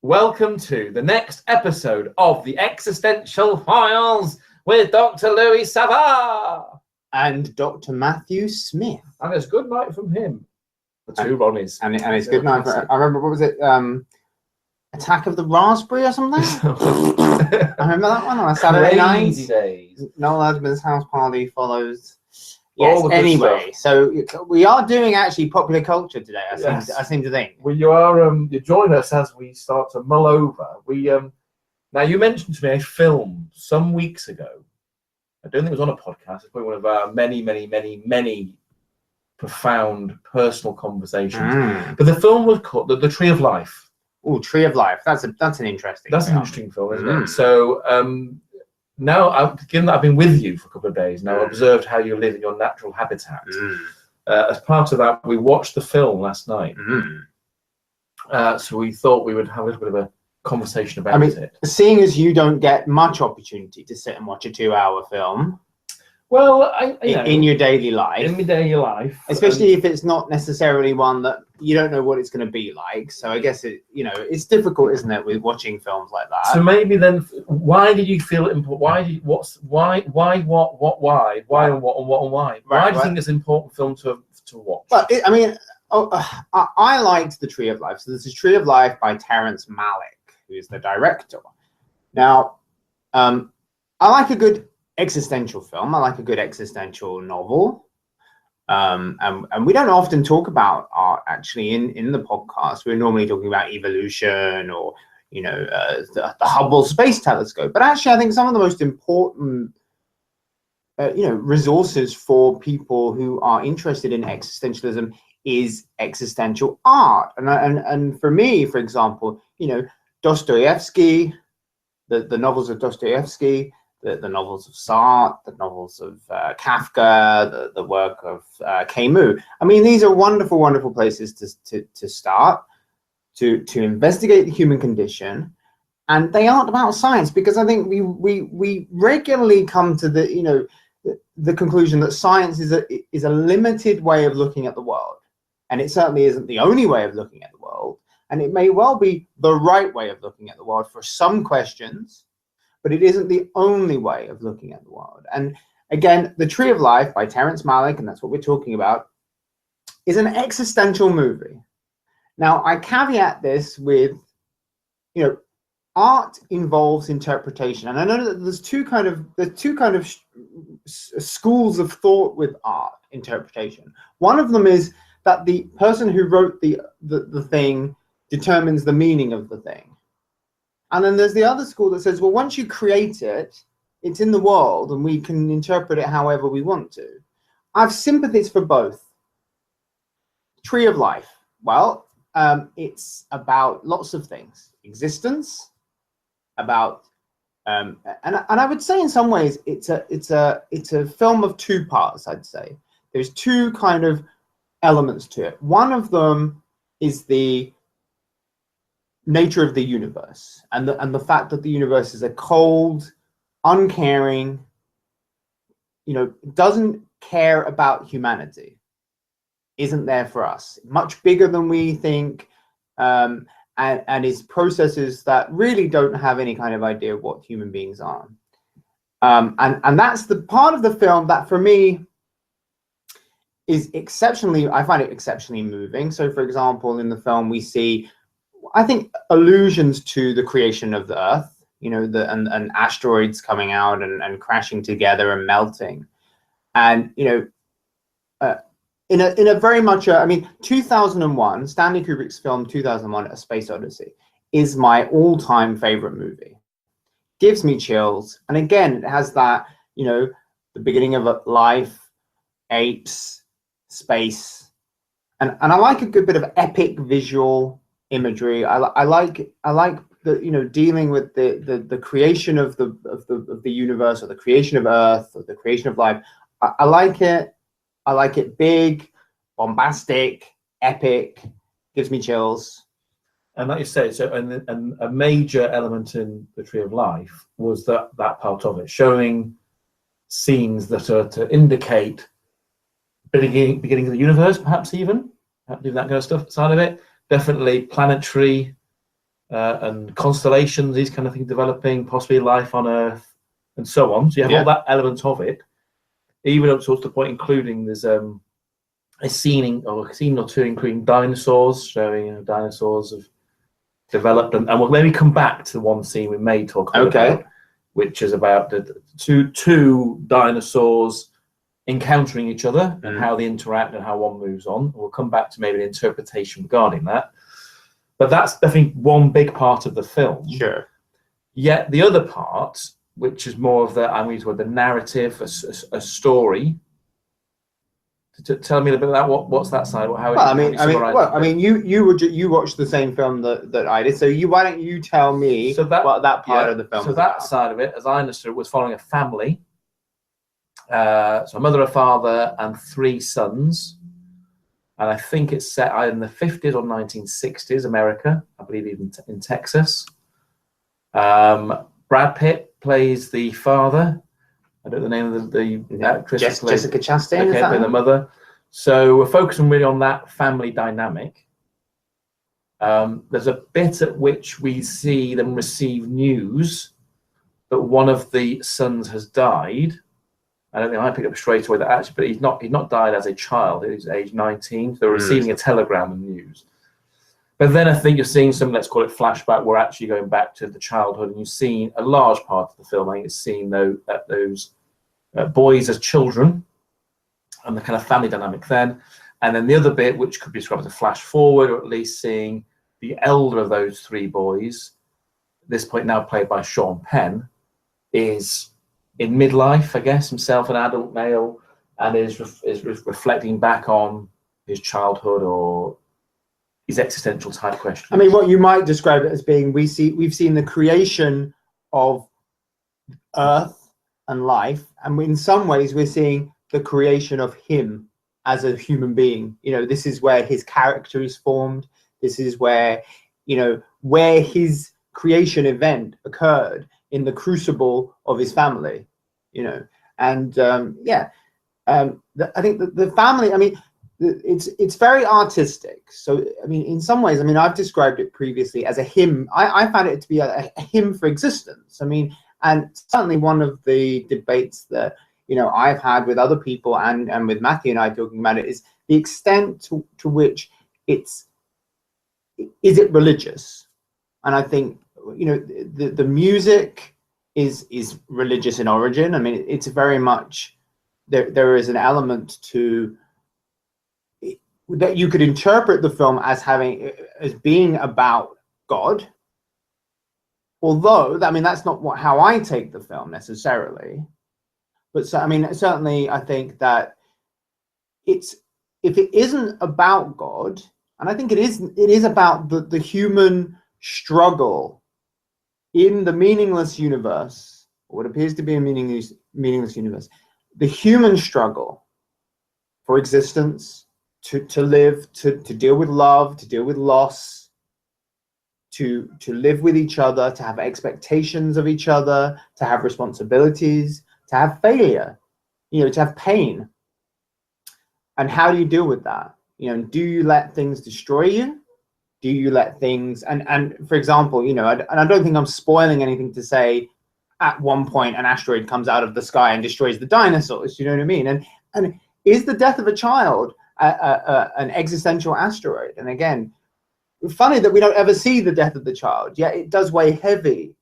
Welcome to the next episode of the Existential Files with Dr. Louis Savard and Dr. Matthew Smith. And it's good night from him. The two Ronnies. And it's good night. I remember, what was it? Attack of the Raspberry or something? I remember that one on a Saturday night. Days. Noel Edmonds' house party follows. Yes, Anyway, so we are doing actually popular culture today, I seem to think. Well, you join us as we start to mull over. Now, you mentioned to me a film some weeks ago. I don't think it was on a podcast. It's probably one of our many profound personal conversations. But the film was called The Tree of Life. Oh, Tree of Life. That's an interesting. That's an interesting film, isn't it? So now, given that I've been with you for a couple of days now, observed how you live in your natural habitat. As part of that, we watched the film last night. So we thought we would have a little bit of a conversation about it. Seeing as you don't get much opportunity to sit and watch a 2-hour film. Well, in your daily life. In my daily life. Especially if it's not necessarily one that you don't know what it's going to be like. So I guess it's difficult, isn't it, with watching films like that? So maybe then, why did you feel it important? Why and why do you think it's an important film to watch? Well, I liked The Tree of Life. So this is Tree of Life by Terrence Malick, who is the director. Now, I like a good existential film. I like a good existential novel. And we don't often talk about art actually in the podcast. We're normally talking about evolution or the Hubble Space Telescope. But actually, I think some of the most important resources for people who are interested in existentialism is existential art. And for me, for example, Dostoevsky, the novels of Dostoevsky, the novels of Sartre, the novels of Kafka, the work of Camus. I mean, these are wonderful, wonderful places to start, to investigate the human condition. And they aren't about science, because I think we regularly come to the conclusion that science is a limited way of looking at the world. And it certainly isn't the only way of looking at the world. And it may well be the right way of looking at the world for some questions, but it isn't the only way of looking at the world. And again, The Tree of Life by Terrence Malick, and that's what we're talking about, is an existential movie. Now, I caveat this with, art involves interpretation. And I know that there's two kind of schools of thought with art interpretation. One of them is that the person who wrote the thing determines the meaning of the thing. And then there's the other school that says, well, once you create it, it's in the world and we can interpret it however we want to. I have sympathies for both. Tree of Life. Well, it's about lots of things. Existence, about, and I would say in some ways it's a film of two parts, I'd say. There's two kind of elements to it. One of them is the nature of the universe, and the fact that the universe is a cold, uncaring, doesn't care about humanity, isn't there for us, much bigger than we think, and is processes that really don't have any kind of idea of what human beings are. And that's the part of the film that for me is I find it exceptionally moving. So for example, in the film we see, I think, allusions to the creation of the Earth, and asteroids coming out and crashing together and melting. And, in a very much, 2001, Stanley Kubrick's film 2001, A Space Odyssey, is my all-time favorite movie. Gives me chills. And again, it has that, the beginning of life, apes, space. And I like a good bit of epic visual imagery. I like the dealing with the creation of the universe, or the creation of Earth, or the creation of life. I like it. I like it big, bombastic, epic. Gives me chills. And like you say, so and a major element in The Tree of Life was that part of it, showing scenes that are to indicate beginning of the universe, perhaps even that kind of stuff side of it. Definitely planetary and constellations, these kind of things developing, possibly life on Earth, and so on. So you have all that element of it, even up to the point, including there's a scene or two, including dinosaurs, showing dinosaurs have developed, and we'll maybe come back to the one scene we may talk about, which is about the two dinosaurs encountering each other and how they interact and how one moves on. We'll come back to maybe an interpretation regarding that. But that's, I think, one big part of the film. Sure. Yet the other part, which is more of the narrative, a story. Tell me a little bit about what's that side? You watched the same film that I did. So why don't you tell me what that part of the film? So that side of it, as I understood, was following a family. So a mother, a father, and 3 sons. And I think it's set in the 50s or 1960s, America, I believe even in Texas. Brad Pitt plays the father. I don't know the name of the actress. Jessica Chastain, okay, playing the mother. So we're focusing really on that family dynamic. There's a bit at which we see them receive news that one of the sons has died. I don't think I picked up straight away that actually, but he's not died as a child. He's age 19. So they're receiving a telegram and news. But then I think you're seeing some, let's call it flashback. We're actually going back to the childhood, and you've seen a large part of the film. I think it's seeing those boys as children and the kind of family dynamic then. And then the other bit, which could be described as a flash forward, or at least seeing the elder of those 3 boys, at this point now played by Sean Penn, is in midlife, I guess, himself an adult male, and is reflecting back on his childhood or his existential type questions. I mean, what you might describe it as being, we've seen the creation of Earth and life, and in some ways we're seeing the creation of him as a human being. This is where his character is formed. This is where his creation event occurred, in the crucible of his family. I think the family, I mean, it's very artistic. So, I mean, in some ways, I mean, I've described it previously as a hymn. I found it to be a hymn for existence. I mean, and certainly one of the debates that, I've had with other people and with Matthew and I talking about it is the extent to which is it religious? And I think, the music is religious in origin. I mean, it's very much, there is an element to that you could interpret the film as being about God. Although, I mean, that's not how I take the film necessarily. But so, I mean, certainly I think that if it isn't about God, and I think it is about the human struggle in the meaningless universe, or what appears to be a meaningless universe, the human struggle for existence, to live, to deal with love, to deal with loss, to live with each other, to have expectations of each other, to have responsibilities, to have failure, to have pain. And how do you deal with that? Do you let things destroy you? Do you let things, and for example, and I don't think I'm spoiling anything to say at one point an asteroid comes out of the sky and destroys the dinosaurs, you know what I mean? And is the death of a child an existential asteroid? And again, funny that we don't ever see the death of the child, yet it does weigh heavy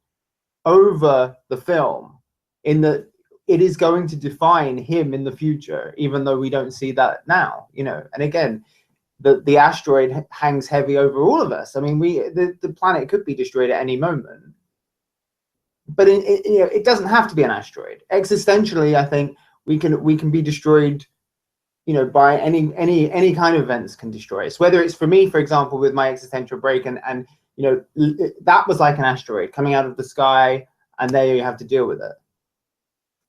over the film, in that it is going to define him in the future, even though we don't see that now, and again, the asteroid hangs heavy over all of us. I mean, the planet could be destroyed at any moment, but it doesn't have to be an asteroid. Existentially, I think we can be destroyed, by any kind of events can destroy us. Whether it's, for me, for example, with my existential break, and that was like an asteroid coming out of the sky, and there you have to deal with it.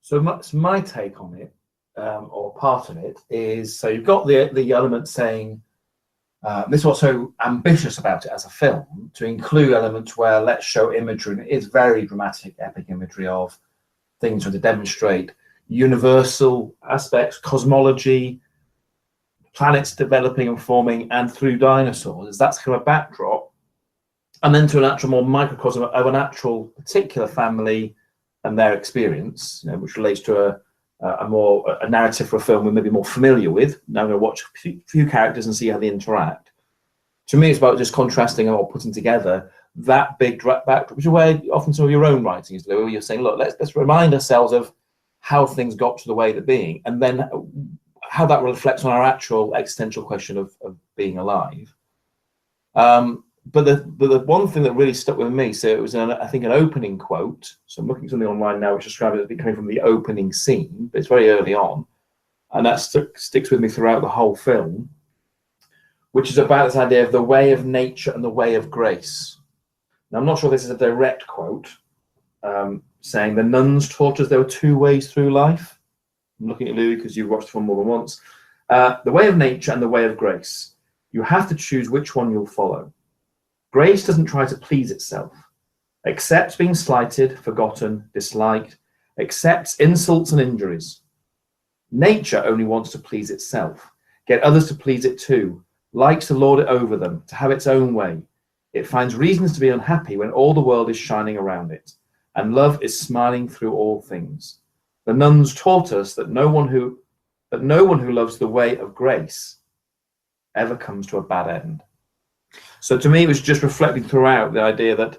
So my take on it, or part of it, is, so you've got the element saying, this is what's so ambitious about it as a film, to include elements where let's show imagery, and it is very dramatic, epic imagery of things to demonstrate universal aspects, cosmology, planets developing and forming, and through dinosaurs. That's kind of a backdrop. and then to an actual more microcosm of an actual particular family and their experience, which relates to a narrative for a film we're maybe more familiar with. Now I'm going to watch a few characters and see how they interact. To me, it's about just contrasting or putting together that big backdrop, which is where often some of your own writing is, where you're saying, look, let's remind ourselves of how things got to the way they're being, and then how that reflects on our actual existential question of being alive. But the one thing that really stuck with me, so it was, I think, an opening quote. So I'm looking at something online now which describes it as coming from the opening scene, but it's very early on. And that sticks with me throughout the whole film, which is about this idea of the way of nature and the way of grace. Now, I'm not sure this is a direct quote, saying the nuns taught us there were two ways through life. I'm looking at Louis because you've watched the film more than once. The way of nature and the way of grace. You have to choose which one you'll follow. Grace doesn't try to please itself, accepts being slighted, forgotten, disliked, accepts insults and injuries. Nature only wants to please itself, get others to please it too, likes to lord it over them, to have its own way. It finds reasons to be unhappy when all the world is shining around it, and love is smiling through all things. The nuns taught us that no one who loves the way of grace ever comes to a bad end. So to me, it was just reflecting throughout the idea that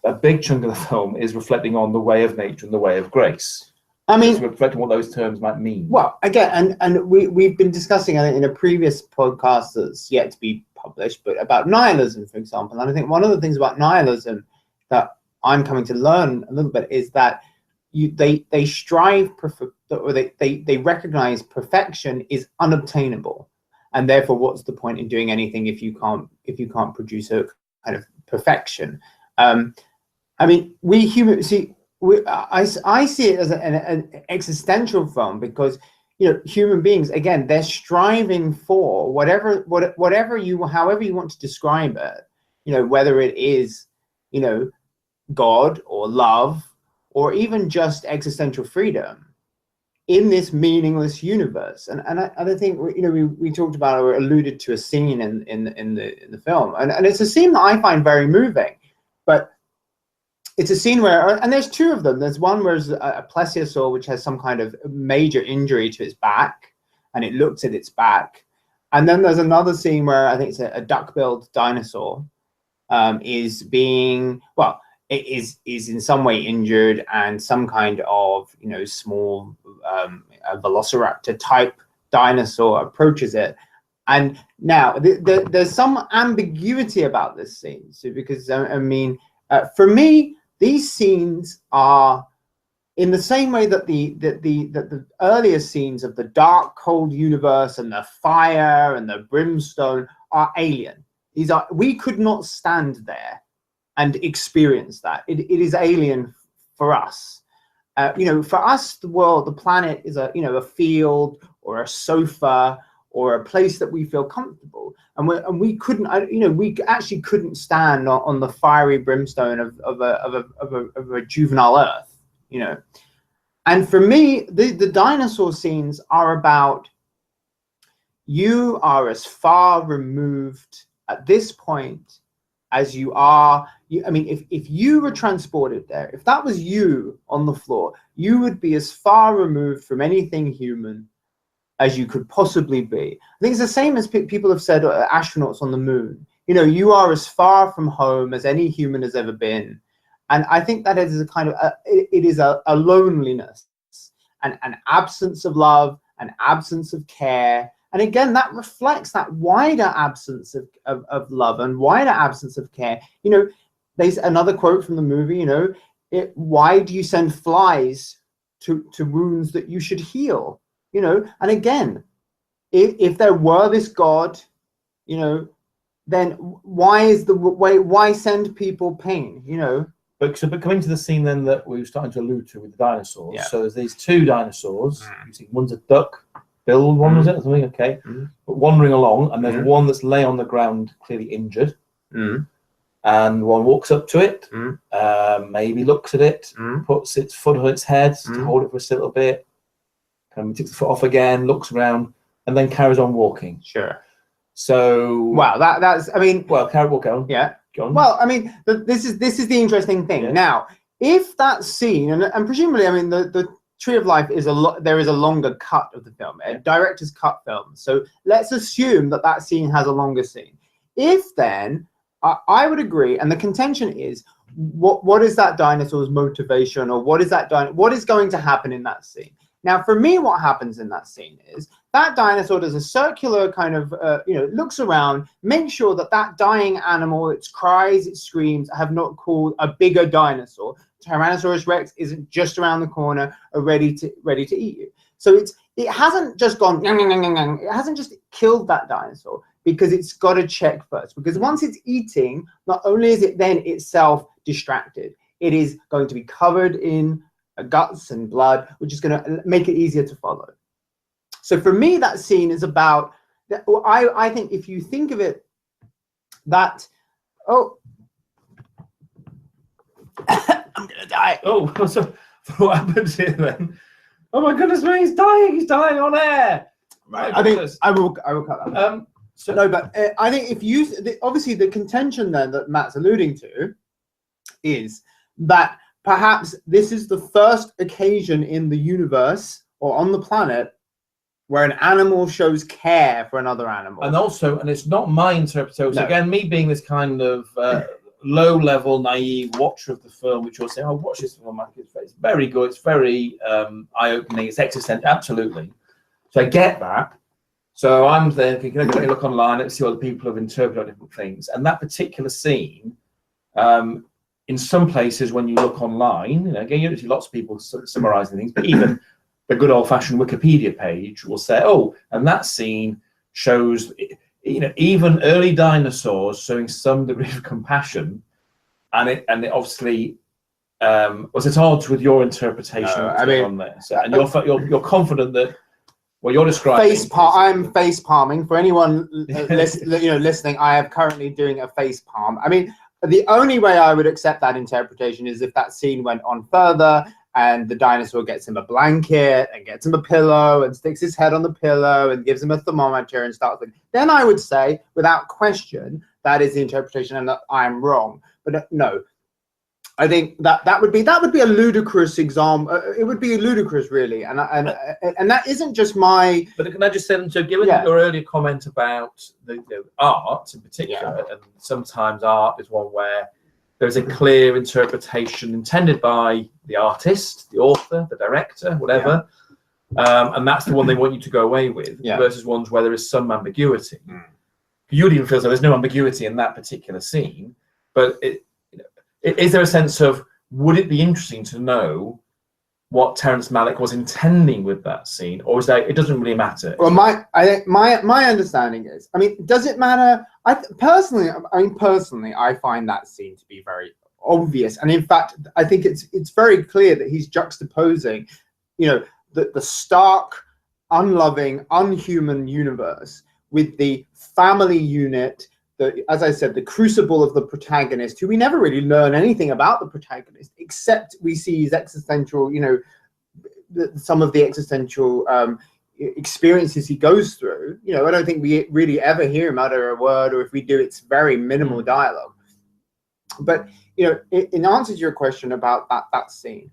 a big chunk of the film is reflecting on the way of nature and the way of grace. I mean, it's reflecting what those terms might mean. Well, again, and we've been discussing, I think, in a previous podcast that's yet to be published, but about nihilism, for example. And I think one of the things about nihilism that I'm coming to learn a little bit is that they strive or they recognize perfection is unobtainable, and therefore, what's the point in doing anything if you can't produce a kind of perfection? I mean, we humans see. I see it as an existential film because human beings, again, they're striving for however you want to describe it, whether it is God or love or even just existential freedom in this meaningless universe. And I think we talked about or alluded to a scene in the film, and it's a scene that I find very moving, but it's a scene where, and there's two of them. There's one where there's a plesiosaur which has some kind of major injury to its back, and it looks at its back. And then there's another scene where I think it's a duck-billed dinosaur is being, well, it is in some way injured, and some kind of small a velociraptor type dinosaur approaches it. And now there's some ambiguity about this scene, so because I mean, for me, these scenes are in the same way that the earlier scenes of the dark, cold universe and the fire and the brimstone are alien. We could not stand there and experience that. It is alien for us. For us, the world, the planet is a field or a sofa or a place that we feel comfortable, and we couldn't, we actually couldn't stand on the fiery brimstone of a juvenile Earth, And for me, the dinosaur scenes are about, you are as far removed at this point as you are. I mean, if you were transported there, if that was you on the floor, you would be as far removed from anything human as you could possibly be. I think it's the same as people have said, astronauts on the moon. You are as far from home as any human has ever been. And I think that is a kind of, it is a loneliness, an absence of love, an absence of care. And again, that reflects that wider absence of love and wider absence of care. There's another quote from the movie, why do you send flies to wounds that you should heal? And again, if there were this God, then why send people pain, But coming to the scene then that we were starting to allude to with the dinosaurs. Yeah. So there's these two dinosaurs. One's a duck-billed one, was it? Or something, okay. But wandering along, and there's one that's lay on the ground, clearly injured. And one walks up to it, maybe looks at it, puts its foot on its head to hold it for a little bit, kind of takes the foot off again, looks around, and then carries on walking. Sure. So wow, that's, I mean, well, walk on. Yeah. Go on. Well, I mean, this is the interesting thing. Yeah. Now, if that scene, and presumably, I mean, the Tree of Life is there is a longer cut of the film, a director's cut film. So let's assume that scene has a longer scene. If then, I would agree, and the contention is, what is that dinosaur's motivation, or what is going to happen in that scene? Now, for me, what happens in that scene is that dinosaur does a circular kind of, looks around, makes sure that dying animal, its cries, its screams, have not called a bigger dinosaur. Tyrannosaurus Rex isn't just around the corner, ready to eat you. So it hasn't just gone, it hasn't just killed that dinosaur, because it's got to check first. Because once it's eating, not only is it then itself distracted, it is going to be covered in guts and blood, which is going to make it easier to follow. So for me, that scene is about, I think if you think of it, that, I'm going to die. Oh, so what happens here then? Oh my goodness me, he's dying on air. Right, I think I will cut that. So no, but I think if you, obviously the contention then that Matt's alluding to is that perhaps this is the first occasion in the universe or on the planet where an animal shows care for another animal. And it's not my interpretation. So again, me being this kind of low-level, naive watcher of the film, which will say, "Oh, watch this film, Mike. It's very good. It's very eye-opening. It's existential." Absolutely. So I get that. So I'm there thinking, okay, look online, let's see what the people have interpreted different things. And that particular scene, in some places, when you look online, again, you see lots of people summarizing things, but even the good old-fashioned Wikipedia page will say, "Oh, and that scene shows, even early dinosaurs showing some degree of compassion," and it obviously was at odds with your interpretation. I mean, on there. So, and you're confident that what you're describing. I'm face palming for anyone listening. I am currently doing a face palm. I mean, the only way I would accept that interpretation is if that scene went on further and the dinosaur gets him a blanket and gets him a pillow and sticks his head on the pillow and gives him a thermometer and starts. Then I would say, without question, that is the interpretation and that I'm wrong. But no, I think that would be a ludicrous example. It would be ludicrous, really, and that isn't just my. But can I just say, so given your earlier comment about the art in particular, and sometimes art is one where there's a clear interpretation intended by the artist, the author, the director, whatever, and that's the one they want you to go away with, versus ones where there is some ambiguity. You'd even feel so there's no ambiguity in that particular scene, but is there a sense of, would it be interesting to know what Terrence Malick was intending with that scene, or is that it doesn't really matter? Well, my understanding is, I mean, does it matter? Personally, I find that scene to be very obvious, and in fact, I think it's very clear that he's juxtaposing, the stark, unloving, unhuman universe with the family unit. As I said, the crucible of the protagonist, who we never really learn anything about the protagonist, except we see his existential, some of the existential experiences he goes through. I don't think we really ever hear him utter a word, or if we do, it's very minimal dialogue. But, in answer to your question about that scene,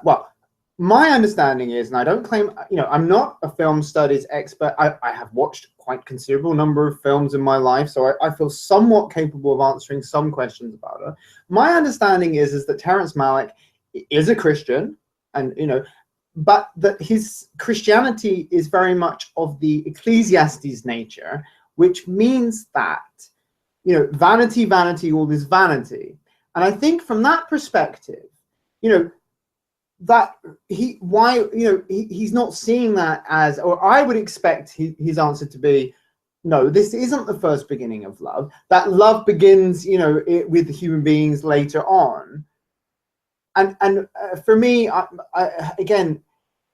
well, my understanding is, and I don't claim, I'm not a film studies expert. I have watched quite considerable number of films in my life, so I feel somewhat capable of answering some questions about it. My understanding is that Terrence Malick is a Christian, and but that his Christianity is very much of the Ecclesiastes nature, which means that vanity, vanity, all this vanity. And I think from that perspective, that he's not seeing that as, or I would expect his answer to be, no, this isn't the first beginning of love. That love begins, with human beings later on. And for me, again,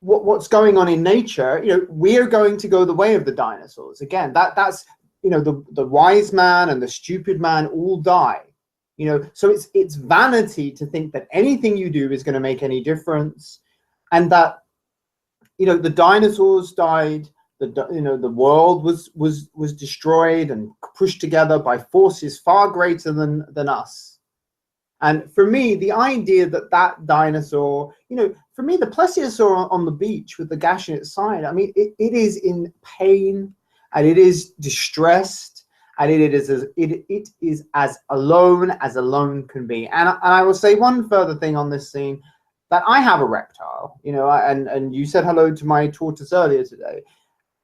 what's going on in nature, we're going to go the way of the dinosaurs. Again, that's the wise man and the stupid man all die. So it's vanity to think that anything you do is going to make any difference, and that the dinosaurs died, the world was destroyed and pushed together by forces far greater than us. And for me, the idea that dinosaur, for me, the plesiosaur on the beach with the gash in its side, I mean, it is in pain, and it is distressed, and it is as alone can be. And I will say one further thing on this scene, that I have a reptile, and you said hello to my tortoise earlier today.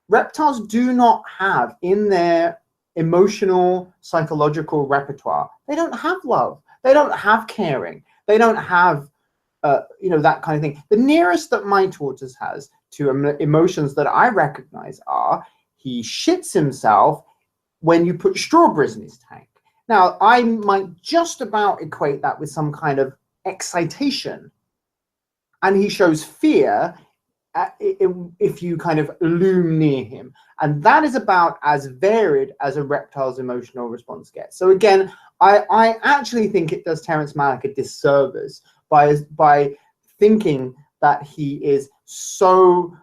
Reptiles do not have in their emotional, psychological repertoire, they don't have love. They don't have caring. They don't have, that kind of thing. The nearest that my tortoise has to emotions that I recognize are, he shits himself when you put strawberries in his tank. Now, I might just about equate that with some kind of excitation. And he shows fear if you kind of loom near him. And that is about as varied as a reptile's emotional response gets. So again, I actually think it does Terrence Malick a disservice by thinking that he is so,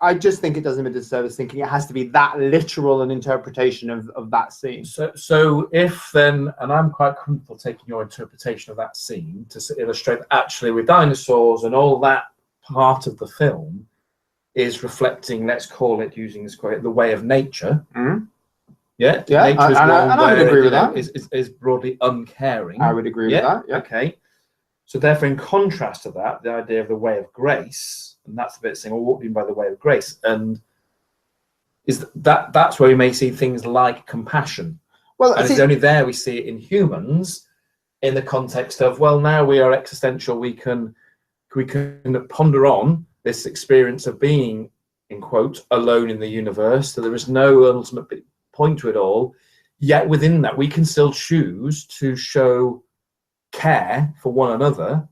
I just think it does him a disservice thinking it has to be that literal an interpretation of that scene. So if then, and I'm quite comfortable taking your interpretation of that scene to illustrate that actually with dinosaurs and all that part of the film is reflecting, let's call it, using this quote, the way of nature. Mm-hmm. Yeah, yeah, nature is and I would agree with that. Is broadly uncaring. I would agree with that. Yeah. Okay. So therefore, in contrast to that, the idea of the way of grace, and that's the bit saying, well, what do you mean by the way of grace? And is that's where we may see things like compassion. Well, and it's only there we see it in humans, in the context of, well, now we are existential. We can ponder on this experience of being, in quote, alone in the universe. So there is no ultimate point to it all. Yet within that, we can still choose to show care for one another.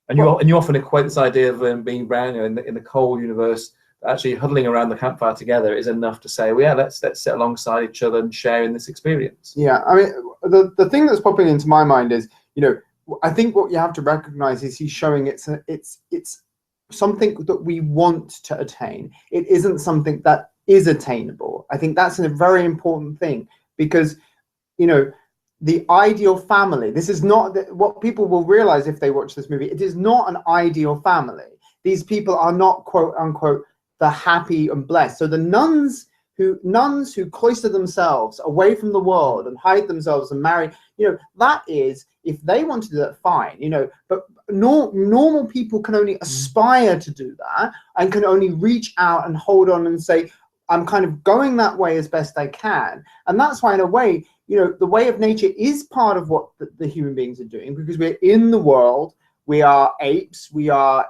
And you often equate this idea of being brown in the cold universe. Actually, huddling around the campfire together is enough to say, well, yeah, let's sit alongside each other and share in this experience. Yeah, I mean, the thing that's popping into my mind is, I think what you have to recognize is he's showing it's something that we want to attain. It isn't something that is attainable. I think that's a very important thing, because, the ideal family, this is not what people will realize if they watch this movie. It is not an ideal family. These people are not, quote unquote, the happy and blessed. So the nuns who cloister themselves away from the world and hide themselves and marry, that is, if they want to do that, fine, but normal people can only aspire to do that and can only reach out and hold on and say, I'm kind of going that way as best I can. And that's why, in a way, the way of nature is part of what the human beings are doing, because we're in the world, we are apes, we are,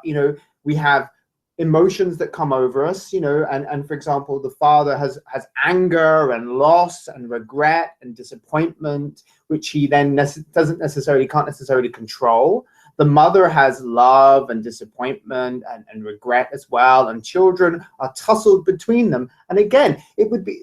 we have emotions that come over us, and for example, the father has anger and loss and regret and disappointment, which he then can't necessarily control. The mother has love and disappointment and regret as well, and children are tussled between them. And again,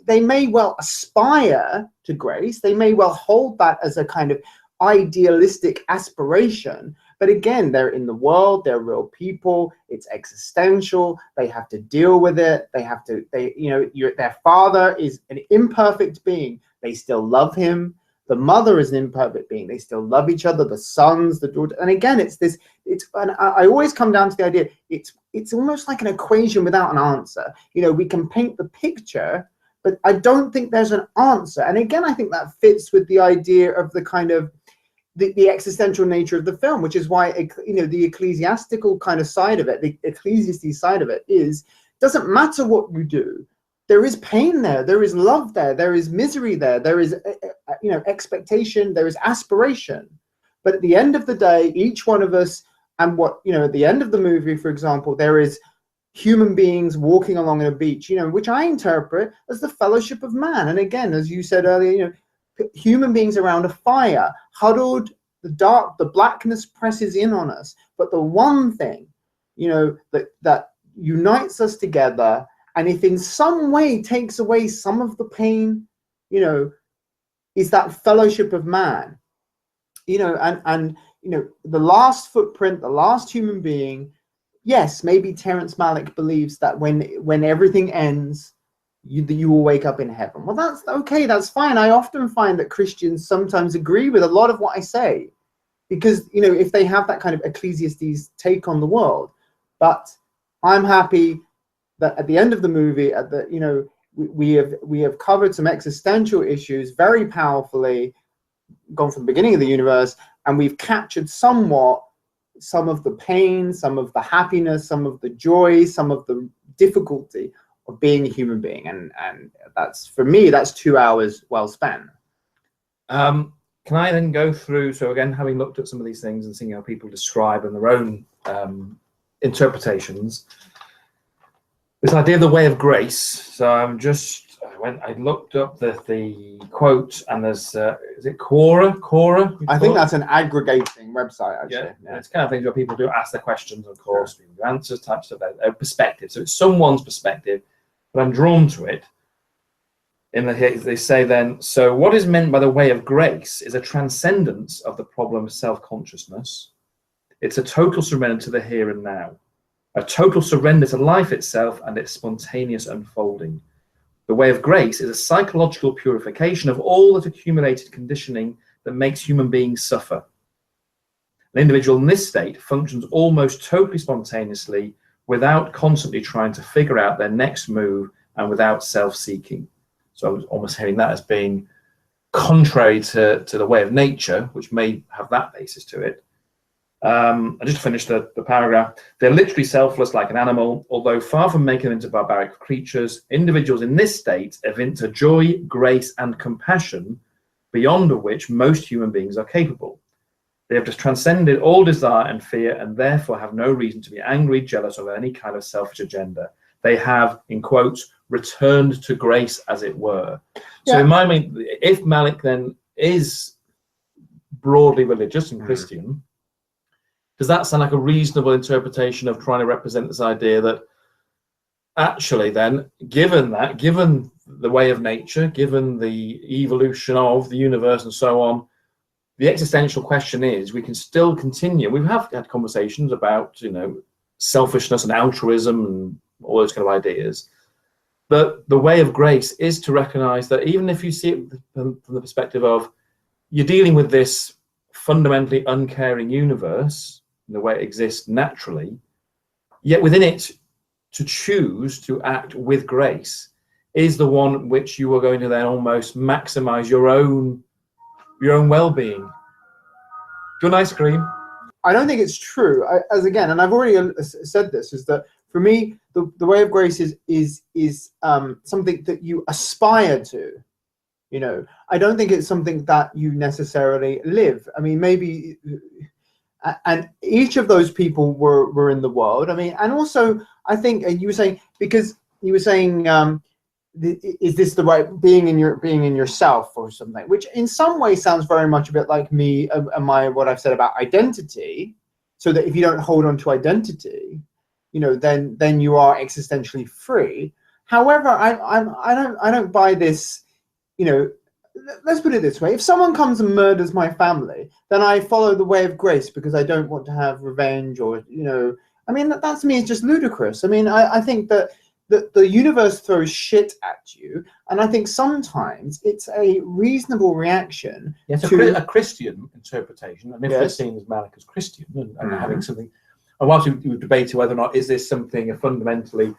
they may well aspire to grace, they may well hold that as a kind of idealistic aspiration, but again, they're in the world, they're real people, it's existential, they have to deal with it, their father is an imperfect being, they still love him. The mother is an imperfect being, they still love each other, the sons, the daughter. And again, and I always come down to the idea, it's almost like an equation without an answer. We can paint the picture, but I don't think there's an answer. And again, I think that fits with the idea of the kind of the existential nature of the film, which is why, the ecclesiastical kind of side of it, the ecclesiastes side of it doesn't matter what you do. There is pain there, there is love there is misery there is, expectation, there is aspiration. But at the end of the day, each one of us, and at the end of the movie, for example, there is human beings walking along a beach, which I interpret as the fellowship of man. And again, as you said earlier, human beings around a fire, huddled, the blackness presses in on us. But the one thing, that unites us together, and if in some way takes away some of the pain, is that fellowship of man. The last footprint, the last human being yes, maybe Terrence Malick believes that when everything ends, you will wake up in heaven. Well, that's okay, that's fine. I often find that Christians sometimes agree with a lot of what I say, because, you know, if they have that kind of Ecclesiastes take on the world. But I'm happy that at the end of the movie, at the, you know, we have covered some existential issues very powerfully, gone from the beginning of the universe, and we've captured somewhat some of the pain, some of the happiness, some of the joy, some of the difficulty of being a human being. And that's, for me, that's 2 hours well spent. Can I then go through, so again, having looked at some of these things and seeing how people describe and their own interpretations, this idea of the way of grace. So I looked up the quote, and there's, is it Quora? I think that's an aggregating website, actually. Yeah. It's kind of things where people do ask their questions, of course, people do answers, types of their perspective. So it's someone's perspective, but I'm drawn to it. They say then, so what is meant by the way of grace is a transcendence of the problem of self-consciousness. It's a total surrender to the here and now, a total surrender to life itself and its spontaneous unfolding. The way of grace is a psychological purification of all that accumulated conditioning that makes human beings suffer. An individual in this state functions almost totally spontaneously, without constantly trying to figure out their next move and without self-seeking. So I was almost hearing that as being contrary to the way of nature, which may have that basis to it. I just finished the paragraph. They're literally selfless like an animal, although far from making them into barbaric creatures. Individuals in this state evince a joy, grace, and compassion beyond which most human beings are capable. They have just transcended all desire and fear, and therefore have no reason to be angry, jealous, or any kind of selfish agenda. They have, in quotes, returned to grace, as it were. So in my mind, if Malick then is broadly religious and Christian, does that sound like a reasonable interpretation of trying to represent this idea that actually then, given the way of nature, given the evolution of the universe and so on, the existential question is, we can still continue. We have had conversations about, you know, selfishness and altruism and all those kind of ideas. But the way of grace is to recognize that even if you see it from the perspective of you're dealing with this fundamentally uncaring universe, in the way it exists naturally, yet within it, to choose to act with grace is the one which you are going to then almost maximize your own well-being. Do you want ice cream? I don't think it's true. And I've already said this, is that for me, the way of grace is something that you aspire to. You know, I don't think it's something that you necessarily live. I mean, maybe, and each of those people were in the world. I mean, and also I think you were saying, because you were saying, is this the right being in yourself or something, which in some way sounds very much a bit like me and what I've said about identity. So that if you don't hold on to identity, you know, then you are existentially free. However, I don't buy this. You know, let's put it this way: if someone comes and murders my family, then I follow the way of grace because I don't want to have revenge, or, you know, I mean, that to me is just ludicrous. I mean, I think that the universe throws shit at you, and I think sometimes it's a reasonable reaction. Yes, to a Christian interpretation. I mean, if they're seen as Malick as Christian and having something, and whilst we've debated whether or not is this something a fundamentally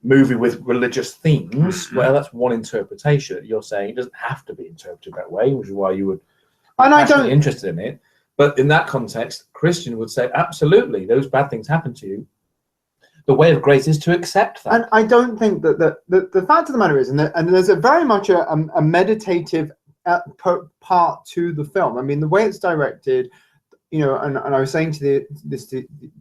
movie with religious themes, well, that's one interpretation. You're saying it doesn't have to be interpreted that way, which is why you would be interested in it. But in that context, Christian would say, absolutely, those bad things happen to you. The way of grace is to accept that. And I don't think that the fact of the matter is, and there's a very much a meditative part to the film. I mean, the way it's directed, you know, and I was saying to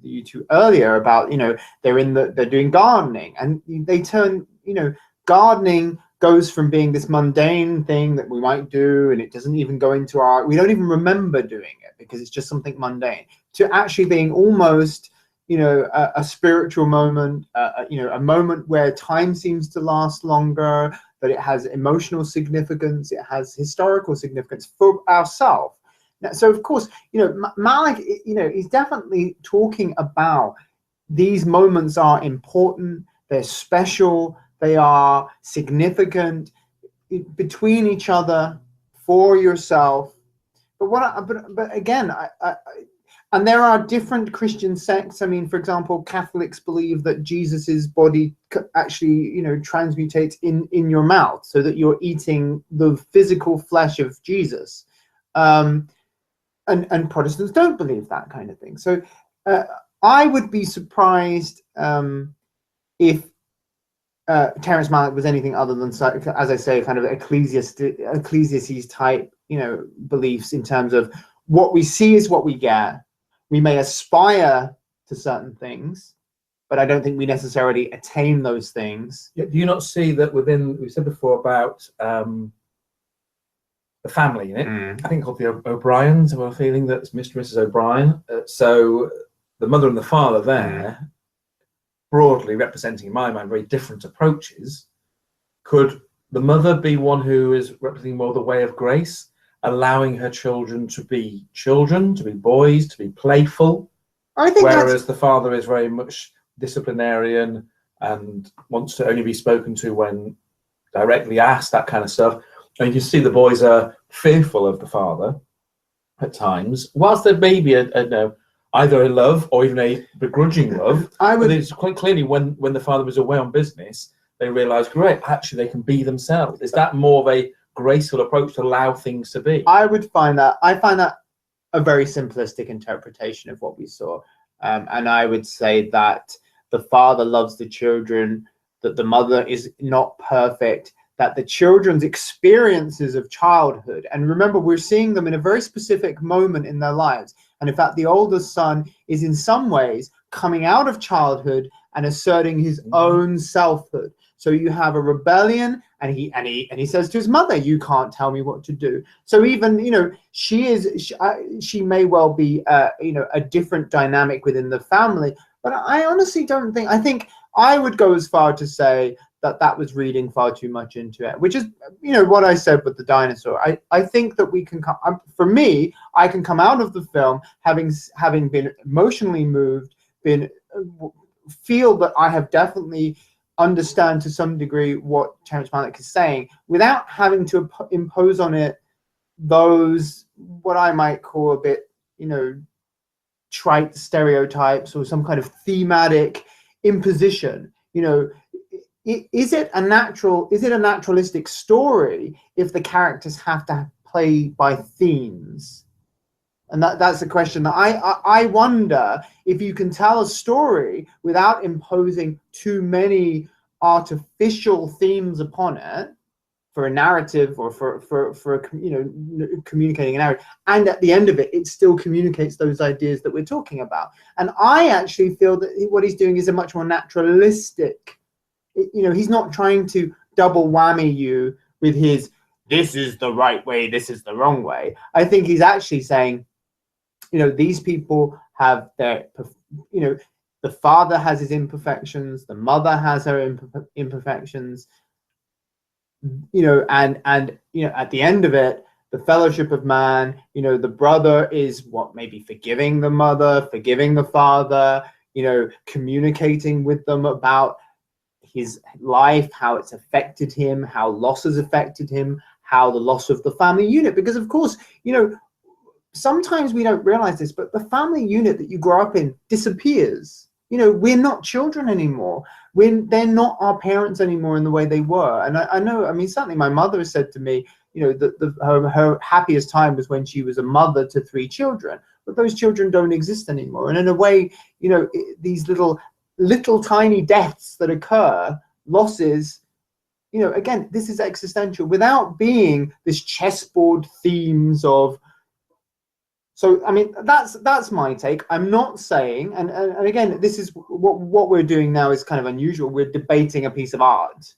you two earlier about, you know, they're doing gardening, and they turn, you know, gardening goes from being this mundane thing that we might do, and it doesn't even go into we don't even remember doing it because it's just something mundane, to actually being almost, you know, a spiritual moment, you know, a moment where time seems to last longer, but it has emotional significance, it has historical significance for ourselves. Now, so of course, you know, Malick, you know, he's definitely talking about these moments are important, they're special, they are significant between each other, for yourself. But again, and there are different Christian sects. I mean, for example, Catholics believe that Jesus's body actually, transmutates in your mouth, so that you're eating the physical flesh of Jesus. And Protestants don't believe that kind of thing. So I would be surprised if Terrence Malick was anything other than, as I say, kind of Ecclesiastes type, beliefs, in terms of what we see is what we get. We may aspire to certain things, but I don't think we necessarily attain those things. Do you not see that within, we said before about the family in it? I think called the O'Briens, have a feeling that's Mr. and Mrs. O'Brien. So the mother and the father there, broadly representing, in my mind, very different approaches. Could the mother be one who is representing more the way of grace, allowing her children to be boys, to be playful? I think whereas the father is very much disciplinarian and wants to only be spoken to when directly asked, that kind of stuff. And you can see the boys are fearful of the father at times, whilst there may be either a love or even a begrudging love. But it's quite clearly when the father was away on business, they realised, great, actually they can be themselves. Is that more of a graceful approach to allow things to be? I find that a very simplistic interpretation of what we saw. And I would say that the father loves the children, that the mother is not perfect, that the children's experiences of childhood, and remember, we're seeing them in a very specific moment in their lives. And in fact, the oldest son is in some ways coming out of childhood and asserting his own selfhood. So you have a rebellion, and he says to his mother, "You can't tell me what to do." So even she may well be a different dynamic within the family. But I honestly don't think. I think I would go as far to say that was reading far too much into it, which is what I said with the dinosaur. I think that we can come. For me, I can come out of the film having been emotionally moved, feel that I have definitely understand to some degree what Terrence Malick is saying, without having to impose on it those, what I might call a bit, trite stereotypes or some kind of thematic imposition. Is it a naturalistic story if the characters have to play by themes? And that's a question that I wonder if you can tell a story without imposing too many artificial themes upon it for a narrative or for communicating a narrative, and at the end of it, it still communicates those ideas that we're talking about. And I actually feel that what he's doing is a much more naturalistic. He's not trying to double whammy you with his "this is the right way, this is the wrong way." I think he's actually saying, these people have their, the father has his imperfections, the mother has her imperfections, and at the end of it, the fellowship of man, the brother is maybe forgiving the mother, forgiving the father, communicating with them about his life, how it's affected him, how loss has affected him, how the loss of the family unit, because of course, sometimes we don't realize this, but the family unit that you grow up in disappears. We're not children anymore. They're not our parents anymore in the way they were. And I know, certainly my mother has said to me, that her happiest time was when she was a mother to 3 children, but those children don't exist anymore. And in a way, these little tiny deaths that occur, losses, again, this is existential without being this chessboard themes of. So, that's my take. I'm not saying, and again, this is what we're doing now is kind of unusual. We're debating a piece of art,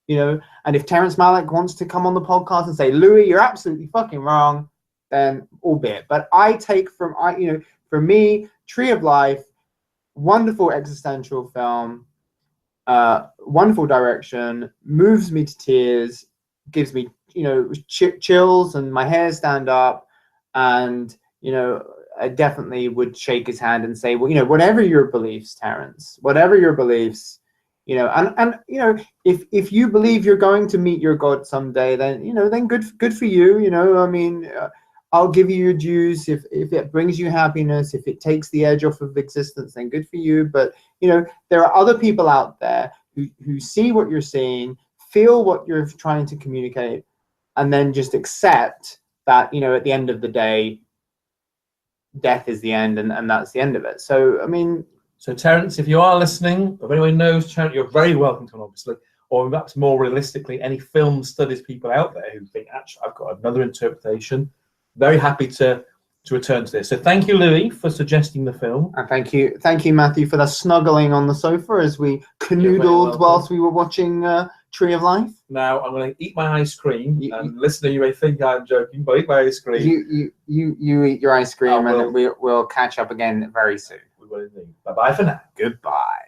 and if Terrence Malick wants to come on the podcast and say, "Louis, you're absolutely fucking wrong," then albeit. But I take for me, Tree of Life, wonderful existential film, wonderful direction, moves me to tears, gives me, chills and my hair stand up, and I definitely would shake his hand and say, well, you know, whatever your beliefs, Terence, whatever your beliefs, you know, and you know, if you believe you're going to meet your God someday, then, you know, then good for you. You know, I mean, I'll give you your dues if it brings you happiness, if it takes the edge off of existence, then good for you. But, you know, there are other people out there who see what you're seeing, feel what you're trying to communicate, and then just accept that, you know, at the end of the day, death is the end, and that's the end of it. So, I mean, so Terence, if you are listening, if anyone knows Terence, you're very welcome to, obviously, or perhaps more realistically, any film studies people out there who think, actually, I've got another interpretation. Very happy to return to this. So thank you, Louis, for suggesting the film. And thank you, Matthew, for the snuggling on the sofa as we canoodled whilst we were watching Tree of Life. Now I'm going to eat my ice cream, and listener, you may think I'm joking, but eat my ice cream. You eat your ice cream, and we'll catch up again very soon. We will indeed. Bye bye for now. Goodbye.